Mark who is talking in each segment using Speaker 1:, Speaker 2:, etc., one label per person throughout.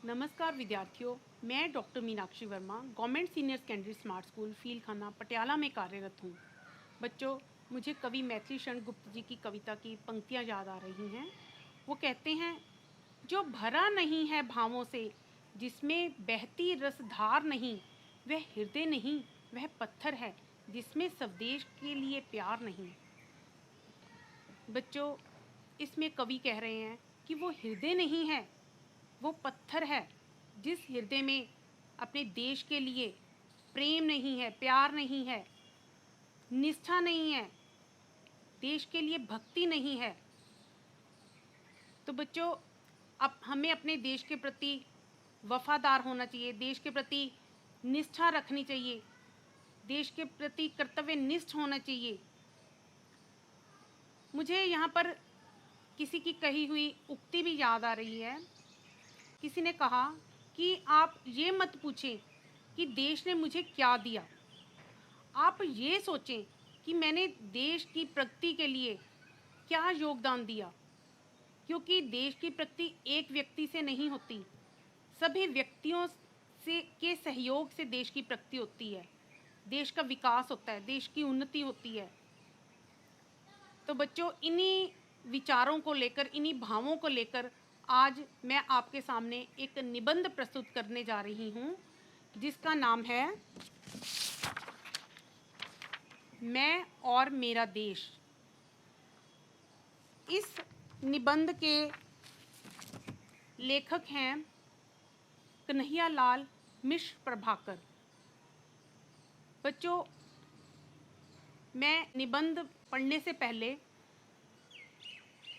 Speaker 1: नमस्कार विद्यार्थियों, मैं doctor Meenakshi Verma government senior secondary smart school feel खाना पटियाला में कार्यरत हूँ। बच्चों, मुझे कवि मैथिली शरण गुप्त जी की कविता की पंक्तियाँ याद आ रही हैं। वो कहते हैं, जो भरा नहीं है भावों से, जिसमें बहती रसधार नहीं, वह हृदय नहीं, वह पत्थर है, जिसमें स्वदेश के लिए प्यार नहीं। बच्चों, इसमें कवि कह रहे हैं कि वो हृदय नहीं है, वो पत्थर है, जिस हृदय में अपने देश के लिए प्रेम नहीं है, प्यार नहीं है, निष्ठा नहीं है, देश के लिए भक्ति नहीं है। तो बच्चों, अब हमें अपने देश के प्रति वफादार होना चाहिए, देश के प्रति निष्ठा रखनी चाहिए, देश के प्रति कर्तव्यनिष्ठ होना चाहिए। मुझे यहाँ पर किसी की कही हुई उक्ति भी याद आ रही है। किसी ने कहा कि आप ये मत पूछें कि देश ने मुझे क्या दिया, आप ये सोचें कि मैंने देश की प्रगति के लिए क्या योगदान दिया। क्योंकि देश की प्रगति एक व्यक्ति से नहीं होती, सभी व्यक्तियों से के सहयोग से देश की प्रगति होती है, देश का विकास होता है, देश की उन्नति होती है। तो बच्चों, इन्हीं विचारों को लेकर, इन्हीं भावों को लेकर आज मैं आपके सामने एक निबंध प्रस्तुत करने जा रही हूँ, जिसका नाम है मैं और मेरा देश। इस निबंध के लेखक हैं कन्हैयालाल मिश्र प्रभाकर। बच्चों, मैं निबंध पढ़ने से पहले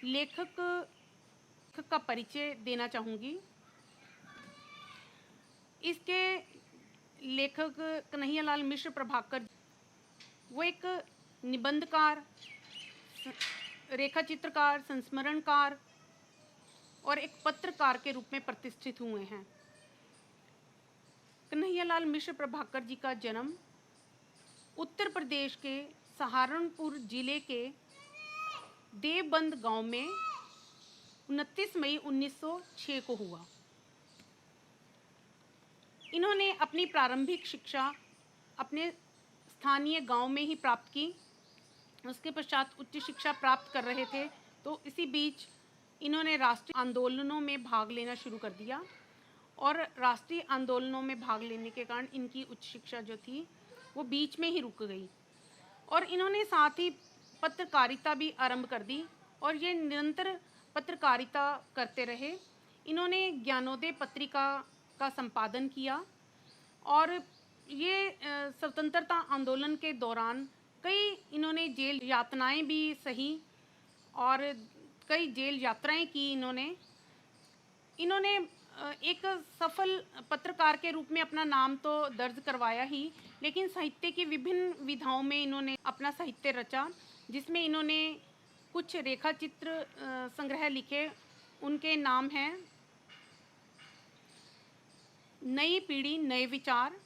Speaker 1: लेखक का परिचय देना चाहूँगी। इसके लेखक कन्हैयालाल मिश्र प्रभाकर वो एक निबंधकार, रेखा चित्रकार, संस्मरणकार और एक पत्रकार के रूप में प्रतिष्ठित हुए हैं। कन्हैयालाल मिश्र प्रभाकर जी का जन्म उत्तर प्रदेश के सहारनपुर जिले के देवबंद गांव में 29 मई 1906 को हुआ। इन्होंने अपनी प्रारंभिक शिक्षा अपने स्थानीय गांव में ही प्राप्त की। उसके पश्चात उच्च शिक्षा प्राप्त कर रहे थे तो इसी बीच इन्होंने राष्ट्रीय आंदोलनों में भाग लेना शुरू कर दिया और राष्ट्रीय आंदोलनों में भाग लेने के कारण इनकी उच्च शिक्षा जो थी वो बीच में ही रुक गई और इन्होंने साथ ही पत्रकारिता भी आरंभ कर दी और ये निरंतर पत्रकारिता करते रहे। इन्होंने ज्ञानोदय पत्रिका का संपादन किया और ये स्वतंत्रता आंदोलन के दौरान कई इन्होंने जेल यातनाएं भी सही और कई जेल यात्राएं की। इन्होंने एक सफल पत्रकार के रूप में अपना नाम तो दर्ज करवाया ही, लेकिन साहित्य की विभिन्न विधाओं में इन्होंने अपना साहित्य रचा, जिसमें इन्होंने कुछ रेखा चित्र संग्रह लिखे। उनके नाम हैं नई पीढ़ी नए विचार,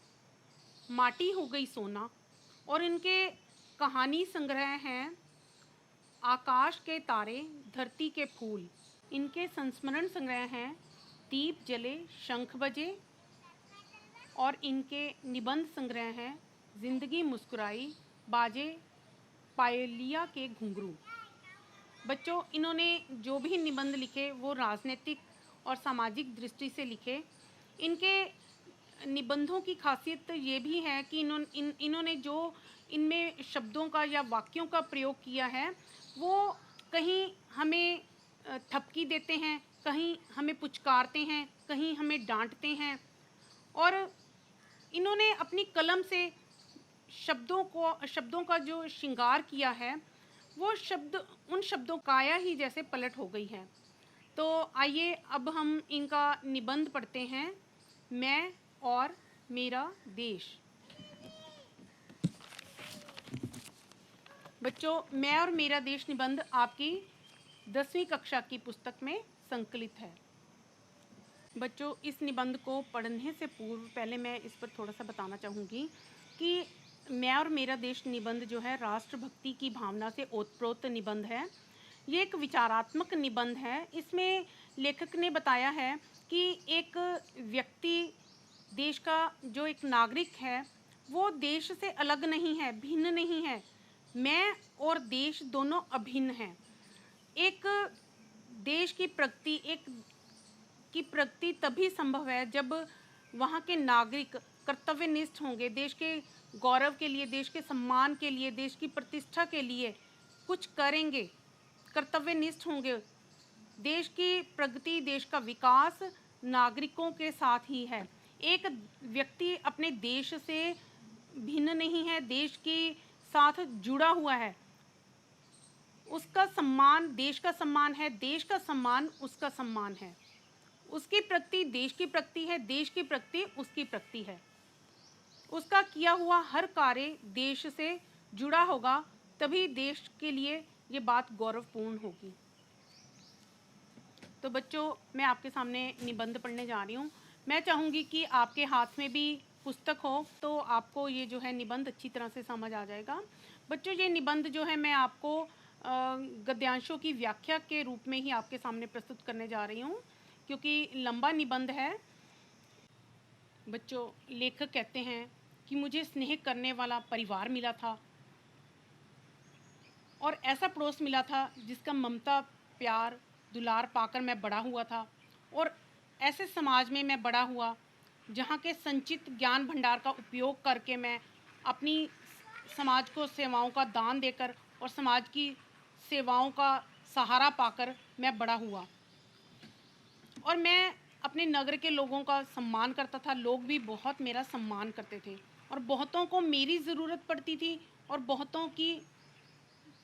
Speaker 1: माटी हो गई सोना, और इनके कहानी संग्रह हैं आकाश के तारे, धरती के फूल। इनके संस्मरण संग्रह हैं दीप जले शंख बजे, और इनके निबंध संग्रह हैं जिंदगी मुस्कुराई, बाजे पायलिया के घुंघरू। बच्चों, इन्होंने जो भी निबंध लिखे वो राजनीतिक और सामाजिक दृष्टि से लिखे। इनके निबंधों की खासियत ये भी है कि इन्होंने जो इनमें शब्दों का या वाक्यों का प्रयोग किया है वो कहीं हमें थपकी देते हैं, कहीं हमें पुचकारते हैं, कहीं हमें डांटते हैं। और इन्होंने अपनी कलम से शब्दों का जो श्रृंगार किया है वो उन शब्दों काया ही जैसे पलट हो गई है। तो आइए अब हम इनका निबंध पढ़ते हैं, मैं और मेरा देश। बच्चों, मैं और मेरा देश निबंध आपकी 10वीं कक्षा की पुस्तक में संकलित है। बच्चों, इस निबंध को पढ़ने से पूर्व पहले मैं इस पर थोड़ा सा बताना चाहूँगी कि मैं और मेरा देश निबंध जो है राष्ट्रभक्ति की भावना से ओतप्रोत निबंध है। ये एक विचारात्मक निबंध है। इसमें लेखक ने बताया है कि एक व्यक्ति, देश का जो एक नागरिक है, वो देश से अलग नहीं है, भिन्न नहीं है। मैं और देश दोनों अभिन्न हैं। एक देश की प्रगति तभी संभव है जब वहाँ के नागरिक कर्तव्यनिष्ठ होंगे, देश के गौरव के लिए, देश के सम्मान के लिए, देश की प्रतिष्ठा के लिए कुछ करेंगे, कर्तव्यनिष्ठ होंगे। देश की प्रगति, देश का विकास नागरिकों के साथ ही है। एक व्यक्ति अपने देश से भिन्न नहीं है, देश के साथ जुड़ा हुआ है। उसका सम्मान देश का सम्मान है, देश का सम्मान उसका सम्मान है। उसकी प्रगति देश की प्रगति है, देश की प्रगति उसकी प्रगति है। उसका किया हुआ हर कार्य देश से जुड़ा होगा, तभी देश के लिए ये बात गौरवपूर्ण होगी। तो बच्चों, मैं आपके सामने निबंध पढ़ने जा रही हूँ। मैं चाहूँगी कि आपके हाथ में भी पुस्तक हो, तो आपको ये जो है निबंध अच्छी तरह से समझ आ जाएगा। बच्चों, ये निबंध जो है मैं आपको गद्यांशों की व्याख्या के रूप में ही आपके सामने प्रस्तुत करने जा रही हूँ, क्योंकि लंबा निबंध है। बच्चों, लेखक कहते हैं कि मुझे स्नेह करने वाला परिवार मिला था और ऐसा पड़ोस मिला था जिसका ममता, प्यार, दुलार पाकर मैं बड़ा हुआ था। और ऐसे समाज में मैं बड़ा हुआ जहाँ के संचित ज्ञान भंडार का उपयोग करके मैं अपनी समाज को सेवाओं का दान देकर और समाज की सेवाओं का सहारा पाकर मैं बड़ा हुआ। और मैं अपने नगर के लोगों का सम्मान करता था, लोग भी बहुत मेरा सम्मान करते थे। और बहुतों को मेरी ज़रूरत पड़ती थी और बहुतों की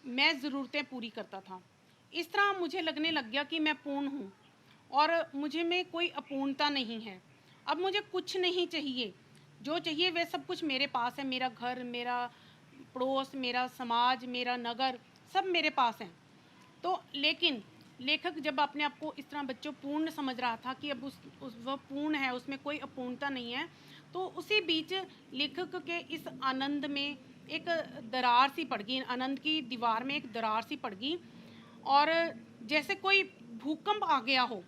Speaker 1: मैं ज़रूरतें पूरी करता था। इस तरह मुझे लगने लग गया कि मैं पूर्ण हूँ और मुझे में कोई अपूर्णता नहीं है। अब मुझे कुछ नहीं चाहिए, जो चाहिए वह सब कुछ मेरे पास है। मेरा घर, मेरा पड़ोस, मेरा समाज, मेरा नगर, सब मेरे पास हैं। तो लेकिन लेखक जब अपने आप को इस तरह बच्चों पूर्ण समझ रहा था कि अब वह पूर्ण है, उसमें कोई अपूर्णता नहीं है, तो उसी बीच लेखक के इस आनंद में एक दरार सी पड़ गई, आनंद की दीवार में एक दरार सी पड़ गई, और जैसे कोई भूकंप आ गया हो।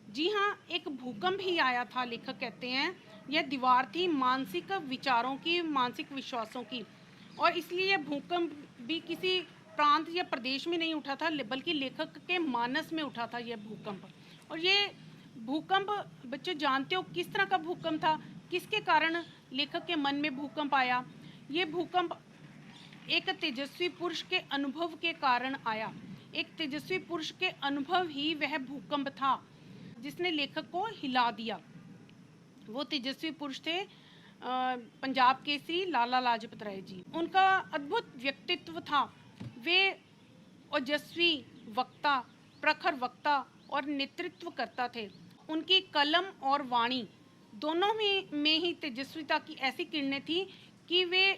Speaker 1: जी हाँ, एक भूकंप ही आया था। लेखक कहते हैं यह दीवार थी मानसिक विचारों की, मानसिक विश्वासों की। और इसलिए यह भूकंप भी किसी प्रांत या प्रदेश में नहीं उठा था, बल्कि लेखक के मानस में उठा था यह भूकंप। और ये भूकंप बच्चों जानते हो किस तरह का भूकंप था, किसके कारण लेखक के मन में भूकंप आया? ये भूकंप एक तेजस्वी पुरुष के अनुभव के कारण आया। एक तेजस्वी पुरुष के अनुभव ही वह भूकंप था जिसने लेखक को हिला दिया। वो तेजस्वी पुरुष थे पंजाब केसरी लाला लाजपत राय जी। उनका अद्भुत व्यक्तित्व था। वे ओजस्वी वक्ता, प्रखर वक्ता और नेतृत्व करता थे। उनकी कलम और वाणी दोनों में ही तेजस्विता की ऐसी किरणें थी कि वे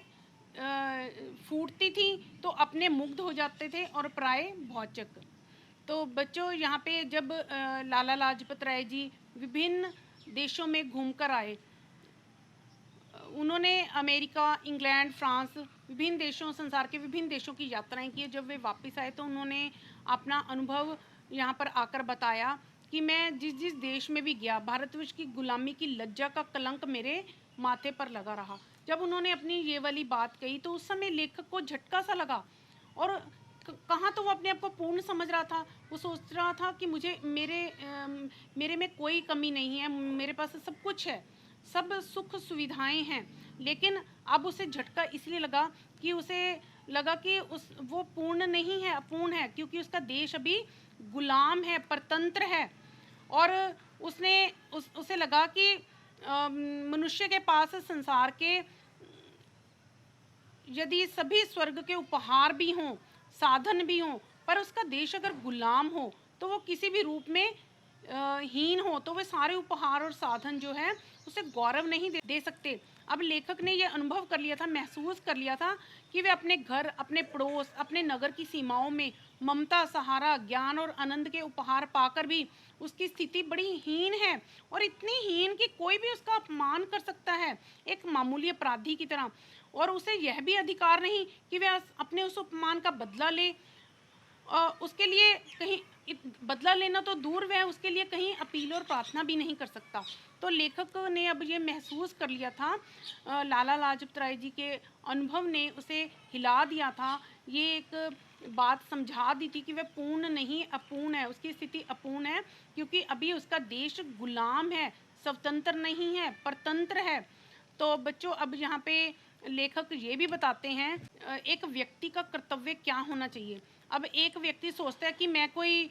Speaker 1: फूटती थी तो अपने मुग्ध हो जाते थे और प्राय भौचक। तो बच्चों, यहाँ पे जब लाला लाजपत राय जी विभिन्न देशों में घूमकर आए, उन्होंने अमेरिका, इंग्लैंड, फ्रांस, विभिन्न देशों, संसार के विभिन्न देशों की यात्राएं की। जब वे वापस आए तो उन्होंने अपना अनुभव यहाँ पर आकर बताया कि मैं जिस जिस देश में भी गया, भारतवर्ष की गुलामी की लज्जा का कलंक मेरे माथे पर लगा रहा। जब उन्होंने अपनी ये वाली बात कही तो उस समय लेखक को झटका सा लगा। और कहाँ तो वो अपने आप को पूर्ण समझ रहा था। वो सोच रहा था कि मेरे में कोई कमी नहीं है, मेरे पास सब कुछ है, सब सुख सुविधाएं हैं। लेकिन अब उसे झटका इसलिए लगा कि उसे लगा कि वो पूर्ण नहीं है, अपूर्ण है, क्योंकि उसका देश अभी गुलाम है, परतंत्र है। और उसे लगा कि मनुष्य के पास संसार के यदि सभी स्वर्ग के उपहार भी हों, साधन भी हों, पर उसका देश अगर गुलाम हो तो वो किसी भी रूप में हीन हो, तो वे सारे उपहार और साधन जो है उसे गौरव नहीं दे सकते। अब लेखक ने ये अनुभव कर लिया था, महसूस कर लिया था कि वे अपने घर, अपने पड़ोस, अपने नगर की सीमाओं में ममता, सहारा, ज्ञान और आनंद के उपहार पाकर भी उसकी स्थिति बड़ी हीन है। और इतनी हीन कि कोई भी उसका अपमान कर सकता है, एक मामूली अपराधी की तरह। और उसे यह भी अधिकार नहीं कि वह अपने उस अपमान का बदला ले। उसके लिए कहीं बदला लेना तो दूर, वह उसके लिए कहीं अपील और प्रार्थना भी नहीं कर सकता। तो लेखक ने अब ये महसूस कर लिया था, लाला लाजपत राय जी के अनुभव ने उसे हिला दिया था, ये एक बात समझा दी थी कि वह पूर्ण नहीं अपूर्ण है, उसकी स्थिति अपूर्ण है, क्योंकि अभी उसका देश गुलाम है, स्वतंत्र नहीं है, परतंत्र है। तो बच्चों अब यहाँ पे लेखक ये भी बताते हैं एक व्यक्ति का कर्तव्य क्या होना चाहिए। अब एक व्यक्ति सोचता है कि मैं कोई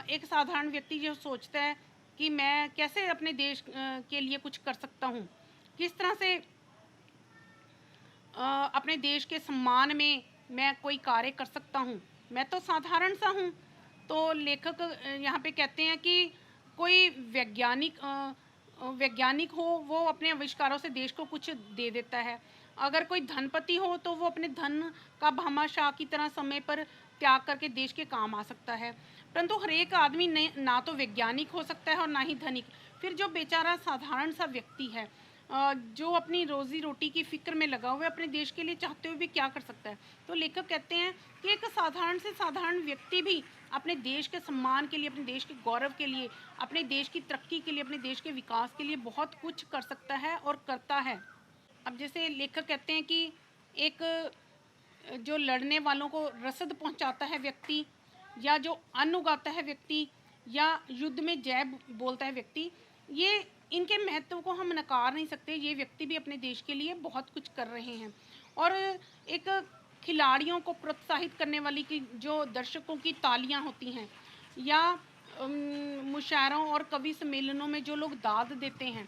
Speaker 1: एक साधारण व्यक्ति जो सोचता है कि मैं कैसे अपने देश के लिए कुछ कर सकता हूँ, किस तरह से अपने देश के सम्मान में मैं कोई कार्य कर सकता हूँ, मैं तो साधारण सा हूँ। तो लेखक यहाँ पे कहते हैं कि कोई वैज्ञानिक हो, वो अपने आविष्कारों से देश को कुछ दे देता है। अगर कोई धनपति हो तो वो अपने धन का भामाशाह की तरह समय पर त्याग करके देश के काम आ सकता है। परंतु हर एक आदमी ना तो वैज्ञानिक हो सकता है और ना ही धनिक। फिर जो बेचारा साधारण सा व्यक्ति है, जो अपनी रोजी रोटी की फिक्र में लगा हुआ है, अपने देश के लिए चाहते हुए भी क्या कर सकता है। तो लेखक कहते हैं कि एक साधारण से साधारण व्यक्ति भी अपने देश के सम्मान के लिए, अपने देश के गौरव के लिए, अपने देश की तरक्की के लिए, अपने देश के विकास के लिए बहुत कुछ कर सकता है और करता है। अब जैसे लेखक कहते हैं कि एक जो लड़ने वालों को रसद पहुंचाता है व्यक्ति, या जो अन्न उगाता है व्यक्ति, या युद्ध में जय बोलता है व्यक्ति, ये इनके महत्व को हम नकार नहीं सकते। ये व्यक्ति भी अपने देश के लिए बहुत कुछ कर रहे हैं। और एक खिलाड़ियों को प्रोत्साहित करने वाली की जो दर्शकों की तालियां होती हैं, या मुशायरों और कवि सम्मेलनों में जो लोग दाद देते हैं,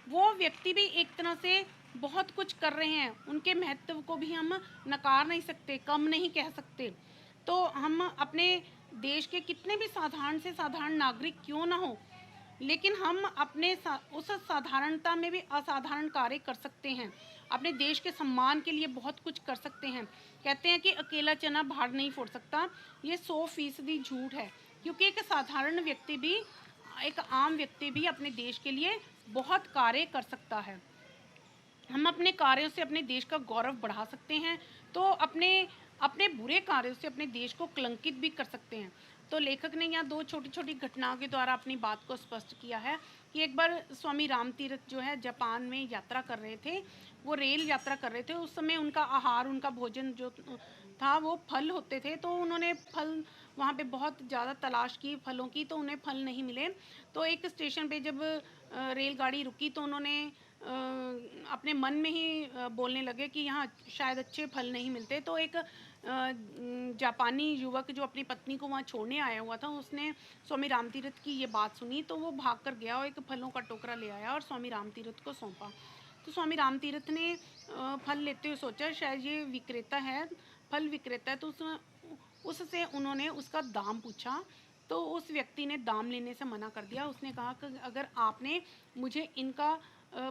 Speaker 1: वो व्यक्ति भी एक तरह से बहुत कुछ कर रहे हैं। उनके महत्व को भी हम नकार नहीं सकते, कम नहीं कह सकते। तो हम अपने देश के कितने भी साधारण से साधारण नागरिक क्यों ना हो, लेकिन हम अपने उस साधारणता में भी असाधारण कार्य कर सकते हैं, अपने देश के सम्मान के लिए बहुत कुछ कर सकते हैं। कहते हैं कि अकेला चना भार नहीं फोड़ सकता, ये 100% झूठ है, क्योंकि एक साधारण व्यक्ति भी, एक आम व्यक्ति भी अपने देश के लिए बहुत कार्य कर सकता है। हम अपने कार्यों से अपने देश का गौरव बढ़ा सकते हैं, तो अपने अपने बुरे कार्यों से अपने देश को कलंकित भी कर सकते हैं। तो लेखक ने यहाँ दो छोटी छोटी घटनाओं के द्वारा अपनी बात को स्पष्ट किया है कि एक बार स्वामी राम तीर्थ जो है जापान में यात्रा कर रहे थे, वो रेल यात्रा कर रहे थे। उस समय उनका आहार, उनका भोजन जो था वो फल होते थे। तो उन्होंने फल वहाँ पे बहुत ज़्यादा तलाश की फलों की, तो उन्हें फल नहीं मिले। तो एक स्टेशन पे जब रेलगाड़ी रुकी तो उन्होंने अपने मन में ही बोलने लगे कि यहाँ शायद अच्छे फल नहीं मिलते। तो एक जापानी युवक जो अपनी पत्नी को वहाँ छोड़ने आया हुआ था, उसने स्वामी राम तीर्थ की ये बात सुनी, तो वो भाग कर गया और एक फलों का टोकरा ले आया और स्वामी राम तीर्थ को सौंपा। तो स्वामी राम तीर्थ ने फल लेते हुए सोचा शायद ये विक्रेता है, फल विक्रेता है। तो उससे उन्होंने उसका दाम पूछा, तो उस व्यक्ति ने दाम लेने से मना कर दिया। उसने कहा कि अगर आपने मुझे इनका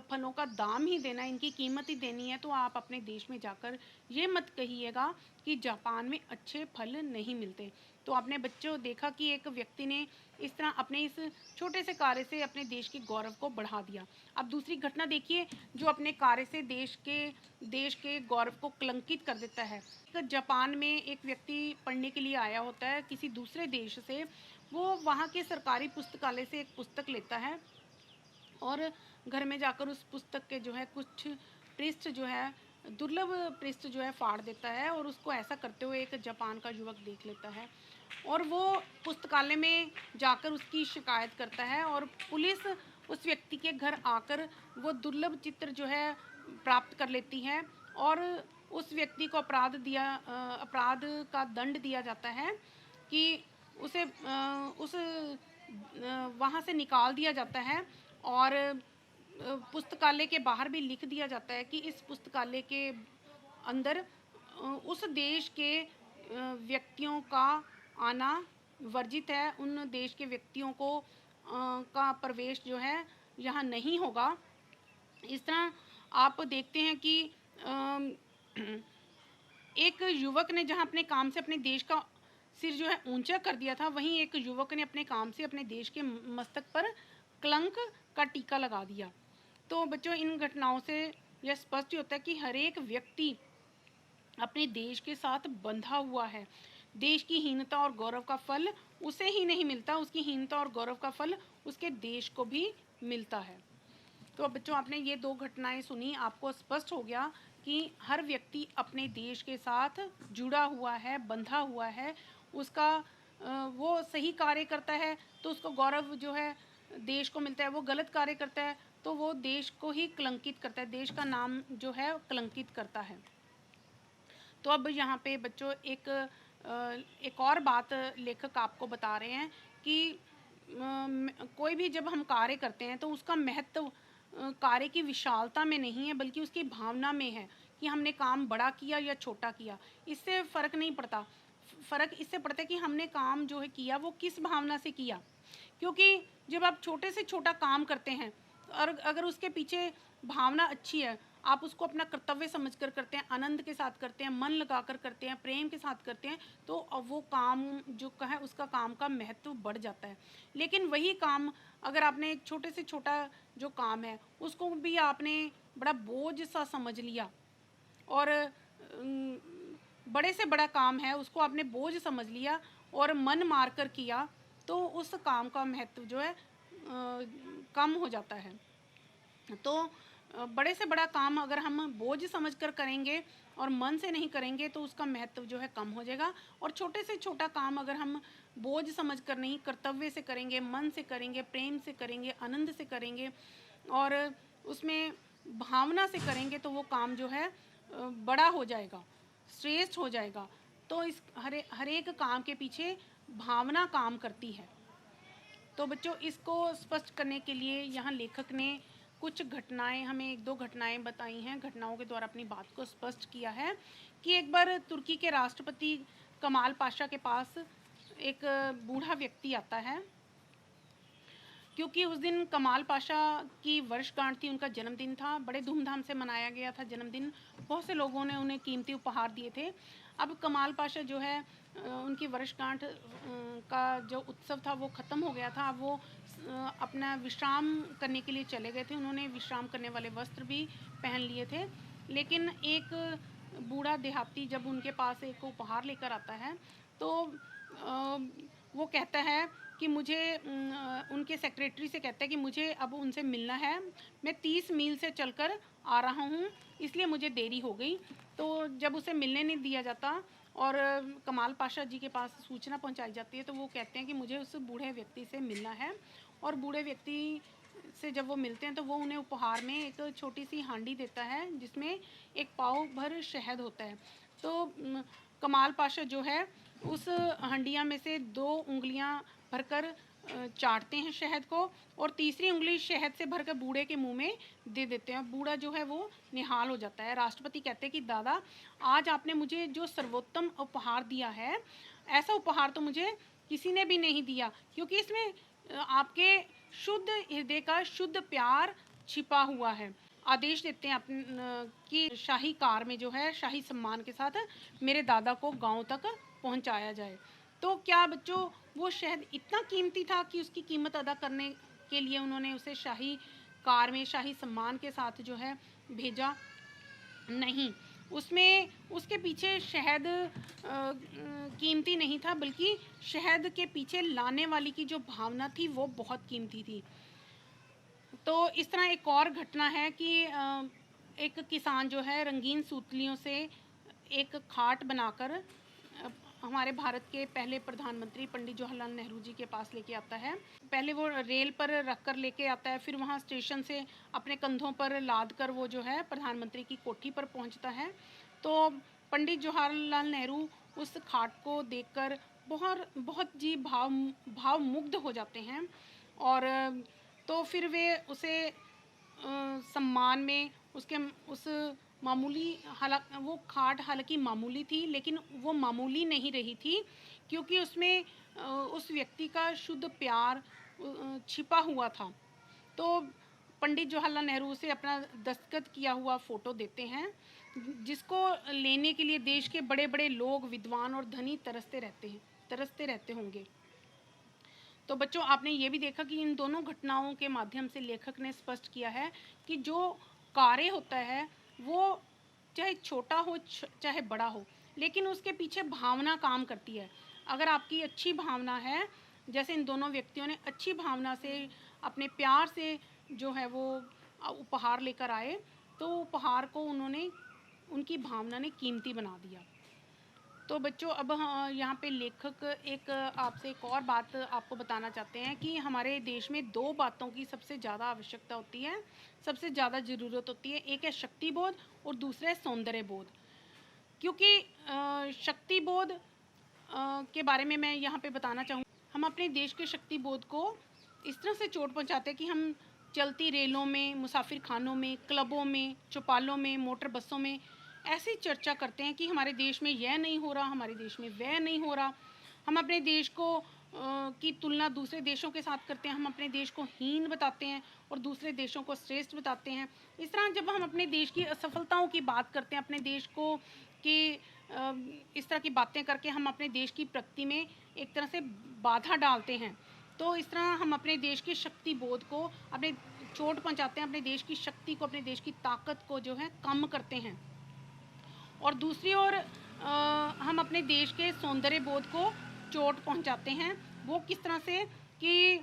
Speaker 1: फलों का दाम ही देना, इनकी कीमत ही देनी है, तो आप अपने देश में जाकर ये मत कहिएगा कि जापान में अच्छे फल नहीं मिलते। तो आपने बच्चों देखा कि एक व्यक्ति ने इस तरह अपने इस छोटे से कार्य से अपने देश के गौरव को बढ़ा दिया। अब दूसरी घटना देखिए, जो अपने कार्य से देश के गौरव को कलंकित कर देता है। जापान में एक व्यक्ति पढ़ने के लिए आया होता है किसी दूसरे देश से। वो वहाँ के सरकारी पुस्तकालय से एक पुस्तक लेता है और घर में जाकर उस पुस्तक के जो है कुछ पृष्ठ जो है, दुर्लभ पृष्ठ जो है फाड़ देता है। और उसको ऐसा करते हुए एक जापान का युवक देख लेता है और वो पुस्तकालय में जाकर उसकी शिकायत करता है, और पुलिस उस व्यक्ति के घर आकर वो दुर्लभ चित्र जो है प्राप्त कर लेती है, और उस व्यक्ति को अपराध का दंड दिया जाता है कि उसे उस वहाँ से निकाल दिया जाता है। और पुस्तकालय के बाहर भी लिख दिया जाता है कि इस पुस्तकालय के अंदर उस देश के व्यक्तियों का आना वर्जित है, उन देश के व्यक्तियों को का प्रवेश जो है यहाँ नहीं होगा। इस तरह आप देखते हैं कि एक युवक ने जहाँ अपने काम से अपने देश का सिर जो है ऊंचा कर दिया था, वहीं एक युवक ने अपने काम से अपने देश के मस्तक पर कलंक का टीका लगा दिया। तो बच्चों इन घटनाओं से यह स्पष्ट होता है कि हर एक व्यक्ति अपने देश के साथ बंधा हुआ है। देश की हीनता और गौरव का फल उसे ही नहीं मिलता, उसकी हीनता और गौरव का फल उसके देश को भी मिलता है। तो बच्चों, आपने ये दो घटनाएं सुनी, आपको स्पष्ट हो गया कि हर व्यक्ति अपने देश के साथ जुड़ा हुआ है, बंधा हुआ है। उसका वो सही कार्य करता है तो उसको गौरव जो है देश को मिलता है, वो गलत कार्य करता है तो वो देश को ही कलंकित करता है, देश का नाम जो है कलंकित करता है। तो अब यहाँ पे बच्चों एक और बात लेखक आपको बता रहे हैं कि कोई भी जब हम कार्य करते हैं तो उसका महत्व कार्य की विशालता में नहीं है बल्कि उसकी भावना में है कि हमने काम बड़ा किया या छोटा किया। इससे फ़र्क नहीं पड़ता, फ़र्क इससे पड़ता है कि हमने काम जो है किया वो किस भावना से किया। क्योंकि जब आप छोटे से छोटा काम करते हैं और अगर उसके पीछे भावना अच्छी है, आप उसको अपना कर्तव्य समझकर करते हैं, आनंद के साथ करते हैं, मन लगाकर करते हैं, प्रेम के साथ करते हैं, तो अब वो काम जो कहे उसका काम का महत्व बढ़ जाता है। लेकिन वही काम अगर आपने एक छोटे से छोटा जो काम है उसको भी आपने बड़ा बोझ सा समझ लिया और बड़े से बड़ा काम है उसको आपने बोझ समझ लिया और मन मार कर किया, तो उस काम का महत्व जो है कम हो जाता है। तो बड़े से बड़ा काम अगर हम बोझ समझकर करेंगे और मन से नहीं करेंगे तो उसका महत्व जो है कम हो जाएगा, और छोटे से छोटा काम अगर हम बोझ समझकर नहीं, कर्तव्य से करेंगे, मन से करेंगे, प्रेम से करेंगे, आनंद से करेंगे और उसमें भावना से करेंगे तो वो काम जो है बड़ा हो जाएगा, श्रेष्ठ हो जाएगा। तो इस हर एक काम के पीछे भावना काम करती है। तो बच्चों, इसको स्पष्ट करने के लिए यहाँ लेखक ने कुछ घटनाएं, हमें एक दो घटनाएं बताई हैं, घटनाओं के द्वारा अपनी बात को स्पष्ट किया है कि एक बार तुर्की के राष्ट्रपति कमाल पाशा के पास एक बूढ़ा व्यक्ति आता है, क्योंकि उस दिन कमाल पाशा की वर्षगांठ थी, उनका जन्मदिन था, बड़े धूमधाम से मनाया गया था जन्मदिन, बहुत से लोगों ने उन्हें कीमती उपहार दिए थे। अब कमाल पाशा जो है उनकी वर्षगांठ का जो उत्सव था वो ख़त्म हो गया था, अब वो अपना विश्राम करने के लिए चले गए थे, उन्होंने विश्राम करने वाले वस्त्र भी पहन लिए थे। लेकिन एक बूढ़ा देहाती जब उनके पास एक उपहार लेकर आता है तो वो कहता है कि मुझे उनके सेक्रेटरी से कहता है कि मुझे अब उनसे मिलना है, मैं 30 मील से चलकर आ रहा हूँ, इसलिए मुझे देरी हो गई। तो जब उसे मिलने नहीं दिया जाता और कमाल पाशा जी के पास सूचना पहुँचाई जाती है तो वो कहते हैं कि मुझे उस बूढ़े व्यक्ति से मिलना है, और बूढ़े व्यक्ति से जब वो मिलते हैं तो वो उन्हें उपहार में एक छोटी सी हांडी देता है जिसमें एक पाव भर शहद होता है। तो कमाल पाशा जो है उस हंडिया में से 2 उंगलियां भरकर चाटते हैं शहद को, और तीसरी उंगली शहद से भरकर बूढ़े के मुंह में दे देते हैं। बूढ़ा जो है वो निहाल हो जाता है। राष्ट्रपति कहते हैं कि दादा, आज आपने मुझे जो सर्वोत्तम उपहार दिया है, ऐसा उपहार तो मुझे किसी ने भी नहीं दिया, क्योंकि इसमें आपके शुद्ध हृदय का शुद्ध प्यार छिपा हुआ है। आदेश देते हैं कि शाही कार में जो है शाही सम्मान के साथ मेरे दादा को गांव तक पहुंचाया जाए। तो क्या बच्चों, वो शहद इतना कीमती था कि उसकी कीमत अदा करने के लिए उन्होंने उसे शाही कार में शाही सम्मान के साथ जो है भेजा? नहीं, उसमें उसके पीछे शहद कीमती नहीं था, बल्कि शहद के पीछे लाने वाली की जो भावना थी वो बहुत कीमती थी। तो इस तरह एक और घटना है कि एक किसान जो है रंगीन सूतलियों से एक खाट बनाकर हमारे भारत के पहले प्रधानमंत्री पंडित जवाहरलाल नेहरू जी के पास लेके आता है। पहले वो रेल पर रख कर लेके आता है, फिर वहाँ स्टेशन से अपने कंधों पर लाद कर वो जो है प्रधानमंत्री की कोठी पर पहुँचता है। तो पंडित जवाहरलाल नेहरू उस खाट को देखकर बहुत बहुत जी भावमुग्ध हो जाते हैं, और तो फिर वे उसे सम्मान में उसके उस मामूली, हालांकि वो खाट हालांकि मामूली थी लेकिन वो मामूली नहीं रही थी, क्योंकि उसमें उस व्यक्ति का शुद्ध प्यार छिपा हुआ था। तो पंडित जवाहरलाल नेहरू से अपना दस्तखत किया हुआ फ़ोटो देते हैं, जिसको लेने के लिए देश के बड़े बड़े लोग, विद्वान और धनी तरसते रहते होंगे। तो बच्चों, आपने ये भी देखा कि इन दोनों घटनाओं के माध्यम से लेखक ने स्पष्ट किया है कि जो कार्य होता है वो चाहे छोटा हो चाहे बड़ा हो, लेकिन उसके पीछे भावना काम करती है। अगर आपकी अच्छी भावना है, जैसे इन दोनों व्यक्तियों ने अच्छी भावना से अपने प्यार से जो है वो उपहार लेकर आए, तो उपहार को उन्होंने, उनकी भावना ने कीमती बना दिया। तो बच्चों अब हाँ, यहाँ पे लेखक एक आपसे एक और बात आपको बताना चाहते हैं कि हमारे देश में दो बातों की सबसे ज़्यादा आवश्यकता होती है, सबसे ज़्यादा ज़रूरत होती है। एक है शक्ति बोध और दूसरा है सौंदर्य बोध। क्योंकि शक्ति बोध के बारे में मैं यहाँ पे बताना चाहूँ, हम अपने देश के शक्ति बोध को इस तरह से चोट पहुँचाते हैं कि हम चलती रेलों में, मुसाफिर खानों में, क्लबों में, चौपालों में, मोटर बसों में ऐसी चर्चा करते हैं कि हमारे देश में यह नहीं हो रहा, हमारे देश में वह नहीं हो रहा। हम अपने देश को की तुलना दूसरे देशों के साथ करते हैं, हम अपने देश को हीन बताते हैं और दूसरे देशों को श्रेष्ठ बताते हैं। इस तरह जब हम अपने देश की असफलताओं की बात करते हैं, अपने देश को कि इस तरह की बातें करके हम अपने देश की प्रगति में एक तरह से बाधा डालते हैं। तो इस तरह हम अपने देश के शक्ति बोध को अपने चोट पहुंचाते हैं, अपने देश की शक्ति को, अपने देश की ताकत को जो है कम करते हैं। और दूसरी ओर हम अपने देश के सौंदर्य बोध को चोट पहुंचाते हैं। वो किस तरह से कि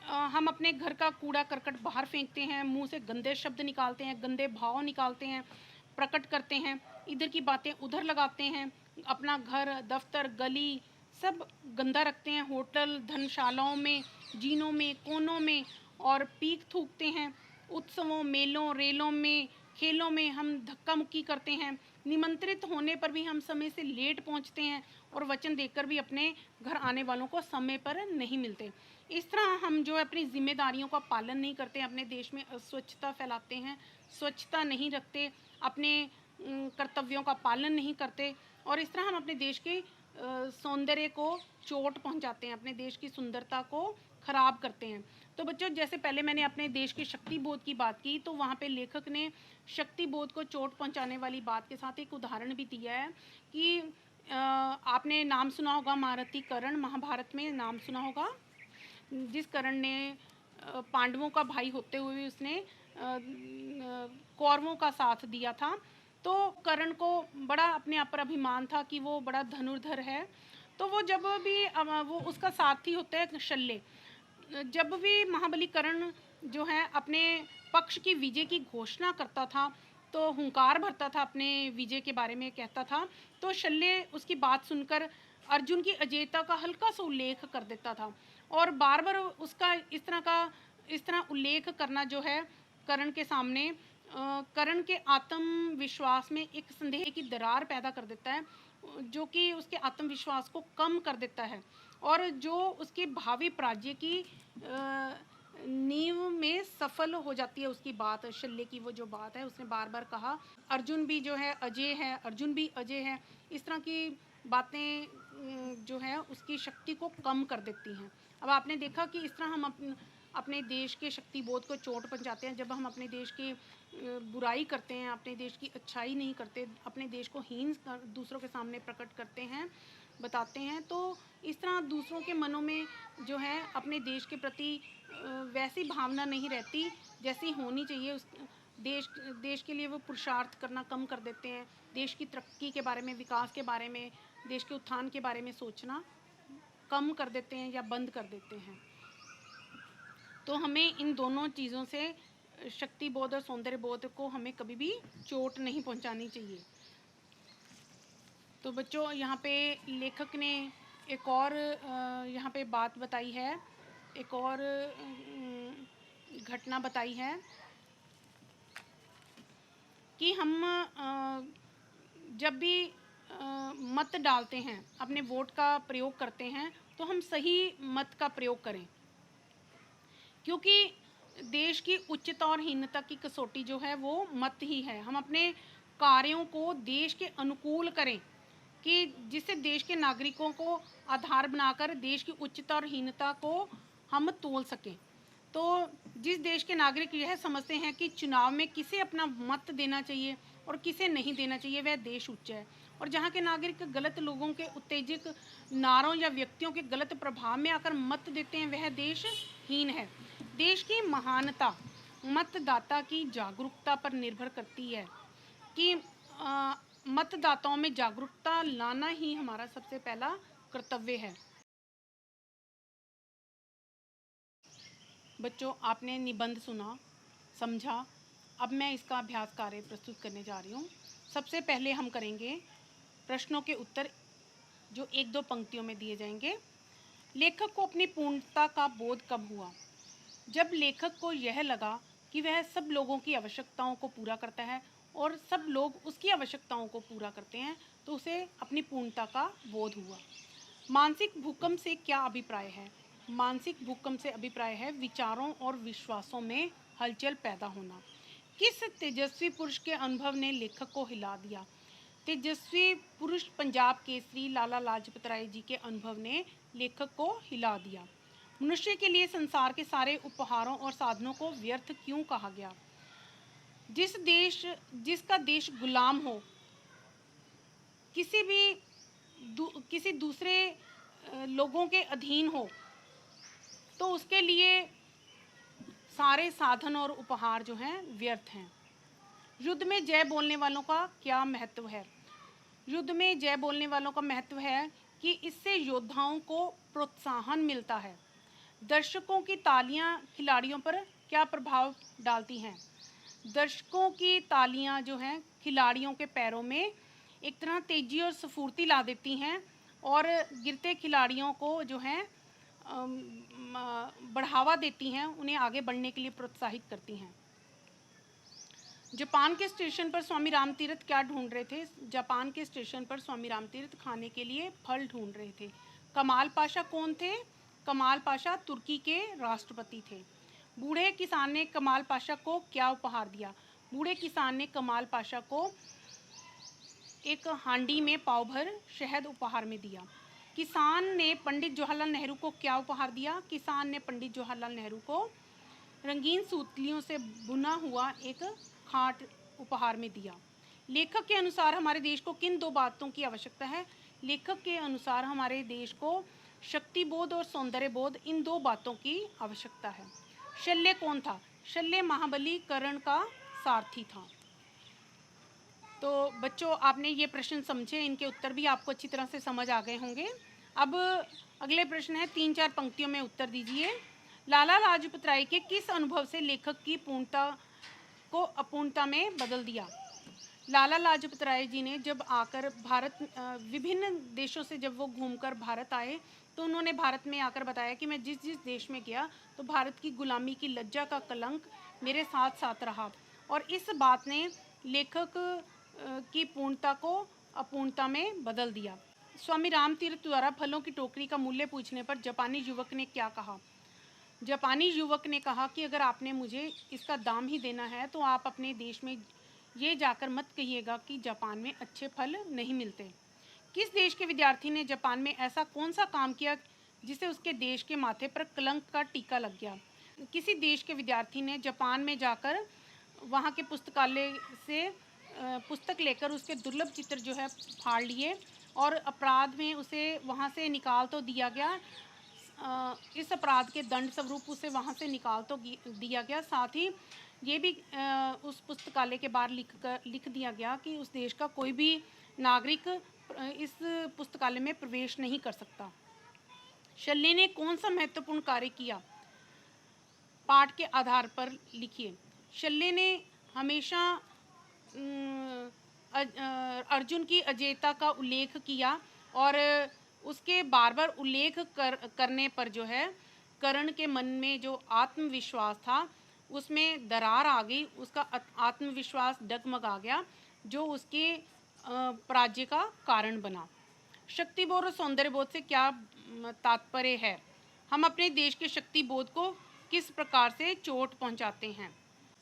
Speaker 1: हम अपने घर का कूड़ा करकट बाहर फेंकते हैं, मुंह से गंदे शब्द निकालते हैं, गंदे भाव निकालते हैं, प्रकट करते हैं, इधर की बातें उधर लगाते हैं, अपना घर, दफ्तर, गली सब गंदा रखते हैं, होटल, धर्मशालाओं में, जीनों में, कोनों में, और पीक थूकते हैं। उत्सवों, मेलों, रेलों में, खेलों में हम धक्का मुक्की करते हैं। निमंत्रित होने पर भी हम समय से लेट पहुंचते हैं और वचन देकर भी अपने घर आने वालों को समय पर नहीं मिलते। इस तरह हम जो है अपनी जिम्मेदारियों का पालन नहीं करते, अपने देश में अस्वच्छता फैलाते हैं, स्वच्छता नहीं रखते, अपने कर्तव्यों का पालन नहीं करते, और इस तरह हम अपने देश के सौंदर्य को चोट पहुंचाते हैं, अपने देश की सुंदरता को खराब करते हैं। तो बच्चों, जैसे पहले मैंने अपने देश के शक्ति बोध की बात की, तो वहाँ पे लेखक ने शक्ति बोध को चोट पहुंचाने वाली बात के साथ एक उदाहरण भी दिया है कि आपने नाम सुना होगा महारथी कर्ण, महाभारत में नाम सुना होगा, जिस कर्ण ने पांडवों का भाई होते हुए भी उसने कौरवों का साथ दिया था। तो कर्ण को बड़ा अपने आप पर अभिमान था कि वो बड़ा धनुर्धर है। तो वो जब भी वो उसका साथी होता है शल्य, जब भी महाबली कर्ण जो है अपने पक्ष की विजय की घोषणा करता था, तो हुंकार भरता था, अपने विजय के बारे में कहता था, तो शल्य उसकी बात सुनकर अर्जुन की अजेयता का हल्का सा उल्लेख कर देता था। और बार बार उसका इस तरह उल्लेख करना जो है कर्ण के सामने कर्ण के आत्मविश्वास में एक संदेह की दरार पैदा कर देता है, जो कि उसके आत्मविश्वास को कम कर देता है, और जो उसके भावी पराजय की नींव में सफल हो जाती है। उसकी बात, शल्य की वो जो बात है, उसने बार बार कहा अर्जुन भी जो है अजय है, अर्जुन भी अजय है। इस तरह की बातें जो है उसकी शक्ति को कम कर देती हैं। अब आपने देखा कि इस तरह हम अपने देश के शक्ति बोध को चोट पहुंचाते हैं जब हम अपने देश की बुराई करते हैं, अपने देश की अच्छाई नहीं करते, अपने देश को हीन दूसरों के सामने प्रकट करते हैं, बताते हैं। तो इस तरह दूसरों के मनों में जो है अपने देश के प्रति वैसी भावना नहीं रहती जैसी होनी चाहिए। उस देश के लिए वो पुरुषार्थ करना कम कर देते हैं, देश की तरक्की के बारे में, विकास के बारे में, देश के उत्थान के बारे में सोचना कम कर देते हैं या बंद कर देते हैं। तो हमें इन दोनों चीज़ों से, शक्ति बोध और सौंदर्य बोध को हमें कभी भी चोट नहीं पहुंचानी चाहिए। तो बच्चों, यहाँ पे लेखक ने एक और यहाँ पे बात बताई है, एक और घटना बताई है कि हम जब भी मत डालते हैं, अपने वोट का प्रयोग करते हैं, तो हम सही मत का प्रयोग करें, क्योंकि देश की उच्चता और हीनता की कसौटी जो है वो मत ही है। हम अपने कार्यों को देश के अनुकूल करें कि जिससे देश के नागरिकों को आधार बनाकर देश की उच्चता और हीनता को हम तोल सकें। तो जिस देश के नागरिक यह समझते हैं कि चुनाव में किसे अपना मत देना चाहिए और किसे नहीं देना चाहिए, वह देश उच्च है। और जहाँ के नागरिक गलत लोगों के उत्तेजक नारों या व्यक्तियों के गलत प्रभाव में आकर मत देते हैं, वह देश हीन है। देश की महानता मतदाता की जागरूकता पर निर्भर करती है कि मतदाताओं में जागरूकता लाना ही हमारा सबसे पहला कर्तव्य है। बच्चों, आपने निबंध सुना, समझा। अब मैं इसका अभ्यास कार्य प्रस्तुत करने जा रही हूँ। सबसे पहले हम करेंगे प्रश्नों के उत्तर, जो 1-2 पंक्तियों में दिए जाएंगे। लेखक को अपनी पूर्णता का बोध कब हुआ? जब लेखक को यह लगा कि वह सब लोगों की आवश्यकताओं को पूरा करता है और सब लोग उसकी आवश्यकताओं को पूरा करते हैं, तो उसे अपनी पूर्णता का बोध हुआ। मानसिक भूकंप से क्या अभिप्राय है? मानसिक भूकंप से अभिप्राय है विचारों और विश्वासों में हलचल पैदा होना। किस तेजस्वी पुरुष के अनुभव ने लेखक को हिला दिया? तेजस्वी पुरुष पंजाब केसरी लाला लाजपत राय जी के अनुभव ने लेखक को हिला दिया। मनुष्य के लिए संसार के सारे उपहारों और साधनों को व्यर्थ क्यों कहा गया? जिसका देश गुलाम हो, किसी दूसरे लोगों के अधीन हो, तो उसके लिए सारे साधन और उपहार जो हैं व्यर्थ हैं। युद्ध में जय बोलने वालों का क्या महत्व है? युद्ध में जय बोलने वालों का महत्व है कि इससे योद्धाओं को प्रोत्साहन मिलता है। दर्शकों की तालियां खिलाड़ियों पर क्या प्रभाव डालती हैं? दर्शकों की तालियां जो हैं खिलाड़ियों के पैरों में एक तरह तेजी और स्फूर्ति ला देती हैं और गिरते खिलाड़ियों को जो है बढ़ावा देती हैं, उन्हें आगे बढ़ने के लिए प्रोत्साहित करती हैं। जापान के स्टेशन पर स्वामी रामतीर्थ क्या ढूंढ रहे थे? जापान के स्टेशन पर स्वामी रामतीर्थ खाने के लिए फल ढूंढ रहे थे। कमाल पाशा कौन थे? कमाल पाशा तुर्की के राष्ट्रपति थे। बूढ़े किसान ने कमाल पाशा को क्या उपहार दिया? बूढ़े किसान ने कमाल पाशा को एक हांडी में पाव भर शहद उपहार में दिया। किसान ने पंडित जवाहरलाल नेहरू को क्या उपहार दिया? किसान ने पंडित जवाहरलाल नेहरू को रंगीन सूतलियों से बुना हुआ एक खाट उपहार में दिया। लेखक के अनुसार हमारे देश को किन 2 बातों की आवश्यकता है? लेखक के अनुसार हमारे देश को शक्ति बोध और सौंदर्य बोध, इन 2 बातों की आवश्यकता है। शल्य कौन था? शल्य महाबली कर्ण का सारथी था। तो बच्चों, आपने ये प्रश्न समझे, इनके उत्तर भी आपको अच्छी तरह से समझ आ गए होंगे। अब अगले प्रश्न है, 3-4 पंक्तियों में उत्तर दीजिए। लाला लाजपत राय के किस अनुभव से लेखक की पूर्णता को अपूर्णता में बदल दिया? लाला लाजपत राय जी ने जब आकर विभिन्न देशों से जब वो घूमकर भारत आए, तो उन्होंने भारत में आकर बताया कि मैं जिस जिस देश में गया तो भारत की गुलामी की लज्जा का कलंक मेरे साथ साथ रहा, और इस बात ने लेखक की पूर्णता को अपूर्णता में बदल दिया। स्वामी रामतीर्थ द्वारा फलों की टोकरी का मूल्य पूछने पर जापानी युवक ने क्या कहा? जापानी युवक ने कहा कि अगर आपने मुझे इसका दाम ही देना है तो आप अपने देश में ये जाकर मत कहिएगा कि जापान में अच्छे फल नहीं मिलते। किस देश के विद्यार्थी ने जापान में ऐसा कौन सा काम किया जिससे उसके देश के माथे पर कलंक का टीका लग गया? किसी देश के विद्यार्थी ने जापान में जाकर वहाँ के पुस्तकालय से पुस्तक लेकर उसके दुर्लभ चित्र जो है फाड़ लिए और अपराध में उसे वहाँ से निकाल तो दिया गया, इस अपराध के दंड स्वरूप उसे वहाँ से निकाल तो दिया गया, साथ ही ये भी उस पुस्तकालय के बाहर लिख दिया गया कि उस देश का कोई भी नागरिक इस पुस्तकालय में प्रवेश नहीं कर सकता। शल्य ने कौन सा महत्वपूर्ण कार्य किया? पाठ के आधार पर लिखिए। शल्य ने हमेशा अर्जुन की अजेयता का उल्लेख किया और उसके बार बार उल्लेख करने पर जो है कर्ण के मन में जो आत्मविश्वास था उसमें दरार आ गई, उसका आत्मविश्वास डगमगा गया, जो उसके पराजय का कारण बना। शक्ति बोध और सौंदर्य बोध से क्या तात्पर्य है? हम अपने देश के शक्ति बोध को किस प्रकार से चोट पहुंचाते हैं?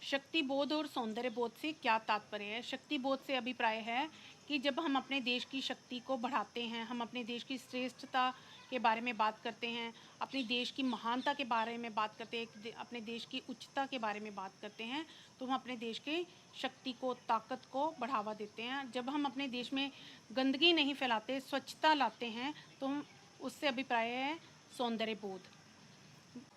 Speaker 1: शक्ति बोध और सौंदर्य बोध से क्या तात्पर्य है? शक्ति बोध से अभिप्राय है कि जब हम अपने देश की शक्ति को बढ़ाते हैं, हम अपने देश की श्रेष्ठता के बारे में बात करते हैं, अपने देश की महानता के बारे में बात करते हैं, अपने देश की उच्चता के बारे में बात करते हैं, तो हम अपने देश की शक्ति को, ताकत को बढ़ावा देते हैं। जब हम अपने देश में गंदगी नहीं फैलाते, स्वच्छता लाते हैं, तो हम उससे अभिप्राय है सौंदर्य बोध।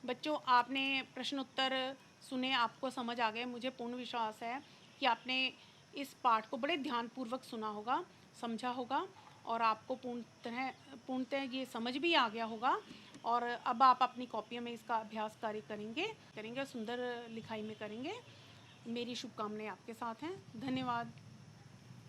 Speaker 1: बच्चों, आपने प्रश्न उत्तर सुने, आपको समझ आ गए। मुझे पूर्ण विश्वास है कि आपने इस पाठ को बड़े ध्यानपूर्वक सुना होगा, समझा होगा और आपको पूर्णतः ये समझ भी आ गया होगा। और अब आप अपनी कॉपियों में इसका अभ्यास कार्य करेंगे और सुंदर लिखाई में करेंगे। मेरी शुभकामनाएं आपके साथ हैं। धन्यवाद।